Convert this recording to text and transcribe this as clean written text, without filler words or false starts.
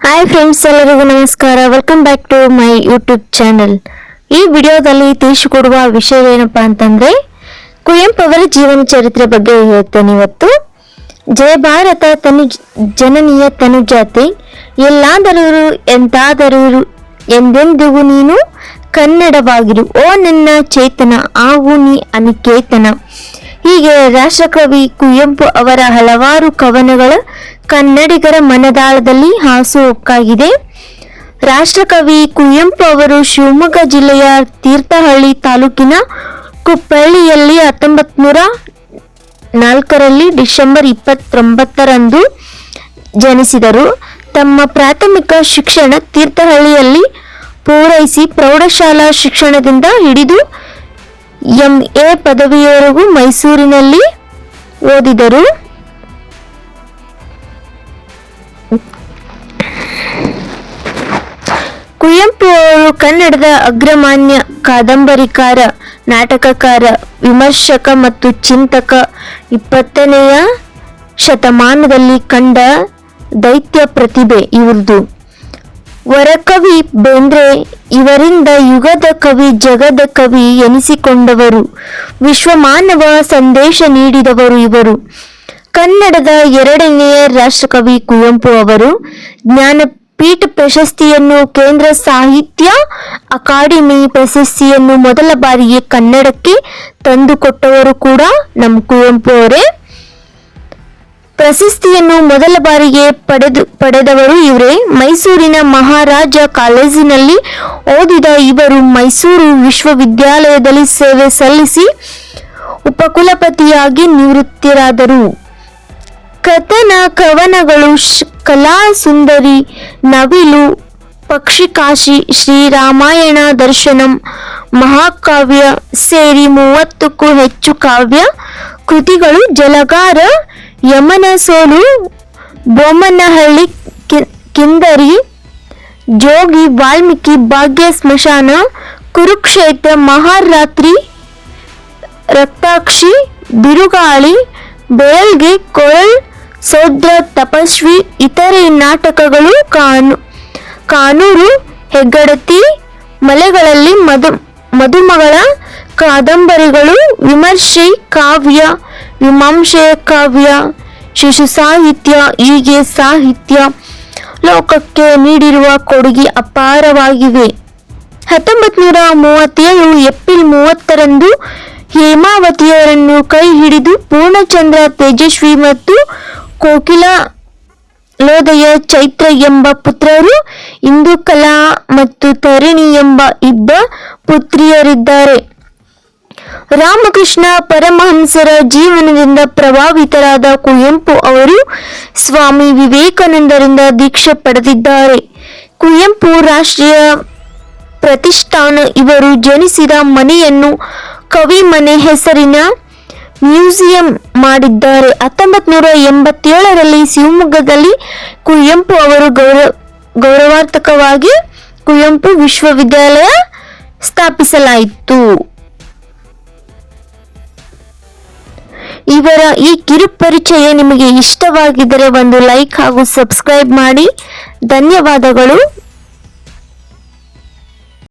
Hi friends, ಎಲ್ಲರಿಗೂ ನಮಸ್ಕಾರ. Welcome back to my YouTube channel. ಈ ವಿಡಿಯೋದಲ್ಲಿ ತಿಳಿಸಿಕೊಡುವ ವಿಷಯವೇನಪ್ಪ ಅಂತಂದ್ರೆ ಕುವೆಂಪು ಅವರ ಜೀವನ ಚರಿತ್ರೆ ಬಗ್ಗೆ ಹೇಳ್ತೇನೆ ಇವತ್ತು. ಜಯ ಭಾರತ ತನು ಜನನೀಯ ತನುಜಾತೆ, ಎಲ್ಲಾದರೂ ಎಂತಾದರೂ ಎಂದೆಂದಿಗೂ ನೀನು ಕನ್ನಡವಾಗಿರು, ಓ ನನ್ನ ಚೇತನ ಆಗು ನೀ ಅನಿಕೇತನ. ಹೀಗೆ ರಾಷ್ಟ್ರಕವಿ ಕುವೆಂಪು ಅವರ ಹಲವಾರು ಕವನಗಳ ಕನ್ನಡಿಗರ ಮನದಾಳದಲ್ಲಿ ಹಾಸುಹೊಕ್ಕಾಗಿದೆ. ರಾಷ್ಟ್ರಕವಿ ಕುವೆಂಪು ಅವರು ಶಿವಮೊಗ್ಗ ಜಿಲ್ಲೆಯ ತೀರ್ಥಹಳ್ಳಿ ತಾಲೂಕಿನ ಕುಪ್ಪಳ್ಳಿಯಲ್ಲಿ 1904 ಡಿಸೆಂಬರ್ 29 ಜನಿಸಿದರು. ತಮ್ಮ ಪ್ರಾಥಮಿಕ ಶಿಕ್ಷಣ ತೀರ್ಥಹಳ್ಳಿಯಲ್ಲಿ ಪೂರೈಸಿ ಪ್ರೌಢಶಾಲಾ ಶಿಕ್ಷಣದಿಂದ ಹಿಡಿದು MA ಪದವಿಯವರೆಗೂ ಮೈಸೂರಿನಲ್ಲಿ ಓದಿದರು. ಕುವೆಂಪು ಅವರು ಕನ್ನಡದ ಅಗ್ರಮಾನ್ಯ ಕಾದಂಬರಿಕಾರ, ನಾಟಕಕಾರ, ವಿಮರ್ಶಕ ಮತ್ತು ಚಿಂತಕ. 20ನೇ ಶತಮಾನದಲ್ಲಿ ಕಂಡ ದೈತ್ಯ ಪ್ರತಿಭೆ ಇವ್ರದು. ವರಕವಿ ಬೇಂದ್ರೆ ಇವರಿಂದ ಯುಗದ ಕವಿ, ಜಗದ ಕವಿ ಎನಿಸಿಕೊಂಡವರು. ವಿಶ್ವಮಾನವ ಸಂದೇಶ ನೀಡಿದವರು ಇವರು. ಕನ್ನಡದ 2ನೇ ರಾಷ್ಟ್ರಕವಿ ಕುವೆಂಪು ಅವರು ಜ್ಞಾನಪೀಠ ಪ್ರಶಸ್ತಿಯನ್ನು, ಕೇಂದ್ರ ಸಾಹಿತ್ಯ ಅಕಾಡೆಮಿ ಪ್ರಶಸ್ತಿಯನ್ನು ಮೊದಲ ಬಾರಿಗೆ ಕನ್ನಡಕ್ಕೆ ತಂದುಕೊಟ್ಟವರು ಕೂಡ ನಮ್ಮ ಕುವೆಂಪು ಅವರೇ. ಪ್ರಶಸ್ತಿಯನ್ನು ಮೊದಲ ಬಾರಿಗೆ ಪಡೆದವರು ಇವರೇ. ಮೈಸೂರಿನ ಮಹಾರಾಜ ಕಾಲೇಜಿನಲ್ಲಿ ಓದಿದ ಇವರು ಮೈಸೂರು ವಿಶ್ವವಿದ್ಯಾಲಯದಲ್ಲಿ ಸೇವೆ ಸಲ್ಲಿಸಿ ಉಪಕುಲಪತಿಯಾಗಿ ನಿವೃತ್ತರಾದರು. ಕಥನ ಕವನಗಳು ಕಲಾ ಸುಂದರಿ, ನವಿಲು, ಪಕ್ಷಿಕಾಶಿ, ಶ್ರೀರಾಮಾಯಣ ದರ್ಶನಂ, ಮಹಾಕಾವ್ಯ ಸೇರಿ 30ಕ್ಕೂ ಹೆಚ್ಚು ಕಾವ್ಯ ಕೃತಿಗಳು, ಜಲಗಾರ, ಯಮನ ಸೋಲು, ಬೊಮ್ಮನಹಳ್ಳಿ, ಕಿಂದರಿ, ಜೋಗಿ, ವಾಲ್ಮೀಕಿ, ಭಾಗ್ಯ ಸ್ಮಶಾನ, ಕುರುಕ್ಷೇತ್ರ, ಮಹಾರಾತ್ರಿ, ರಕ್ತಾಕ್ಷಿ, ಬಿರುಗಾಳಿ, ಬೇಲ್ಗೆ, ಕೊಳಲ್, ಸೌದ್ರ, ತಪಸ್ವಿ, ಇತರೆ ನಾಟಕಗಳು, ಕಾನೂರು, ಹೆಗ್ಗಡತಿ, ಮಲೆಗಳಲ್ಲಿ ಮದುಮಗಳ, ಕಾದಂಬರಿಗಳು, ವಿಮರ್ಶೆ ಕಾವ್ಯ, ಮೀಮಾಂಸೆ ಕಾವ್ಯ, ಶಿಶು ಸಾಹಿತ್ಯ, ಹೀಗೆ ಸಾಹಿತ್ಯ ಲೋಕಕ್ಕೆ ನೀಡಿರುವ ಕೊಡುಗೆ ಅಪಾರವಾಗಿವೆ. 1937 ಏಪ್ರಿಲ್ 30 ಹೇಮಾವತಿಯವರನ್ನು ಕೈ ಹಿಡಿದು ಪೂರ್ಣಚಂದ್ರ ತೇಜಸ್ವಿ ಮತ್ತು ಕೋಕಿಲೋದಯ ಚೈತ್ರ ಎಂಬ ಪುತ್ರರು, ಇಂದುಕಲಾ ಮತ್ತು ತರಿಣಿ ಎಂಬ ಇಬ್ಬ ಪುತ್ರಿಯರಿದ್ದಾರೆ. ರಾಮಕೃಷ್ಣ ಪರಮಹಂಸರ ಜೀವನದಿಂದ ಪ್ರಭಾವಿತರಾದ ಕುವೆಂಪು ಅವರು ಸ್ವಾಮಿ ವಿವೇಕಾನಂದರಿಂದ ದೀಕ್ಷೆ ಪಡೆದಿದ್ದಾರೆ. ಕುವೆಂಪು ರಾಷ್ಟ್ರೀಯ ಪ್ರತಿಷ್ಠಾನ ಇವರು ಜನಿಸಿದ ಮನೆಯನ್ನು ಕವಿಮನೆ ಹೆಸರಿನ ಮ್ಯೂಸಿಯಂ ಮಾಡಿದ್ದಾರೆ. 1987 ಶಿವಮೊಗ್ಗದಲ್ಲಿ ಕುವೆಂಪು ಅವರು ಗೌರವಾರ್ಥಕವಾಗಿ ಕುವೆಂಪು ವಿಶ್ವವಿದ್ಯಾಲಯ ಸ್ಥಾಪಿಸಲಾಯಿತು. ಇವರ ಈ ಕಿರು ಪರಿಚಯ ನಿಮಗೆ ಇಷ್ಟವಾಗಿದ್ದರೆ ಒಂದು ಲೈಕ್ ಹಾಗೂ ಸಬ್ಸ್ಕ್ರೈಬ್ ಮಾಡಿ. ಧನ್ಯವಾದಗಳು.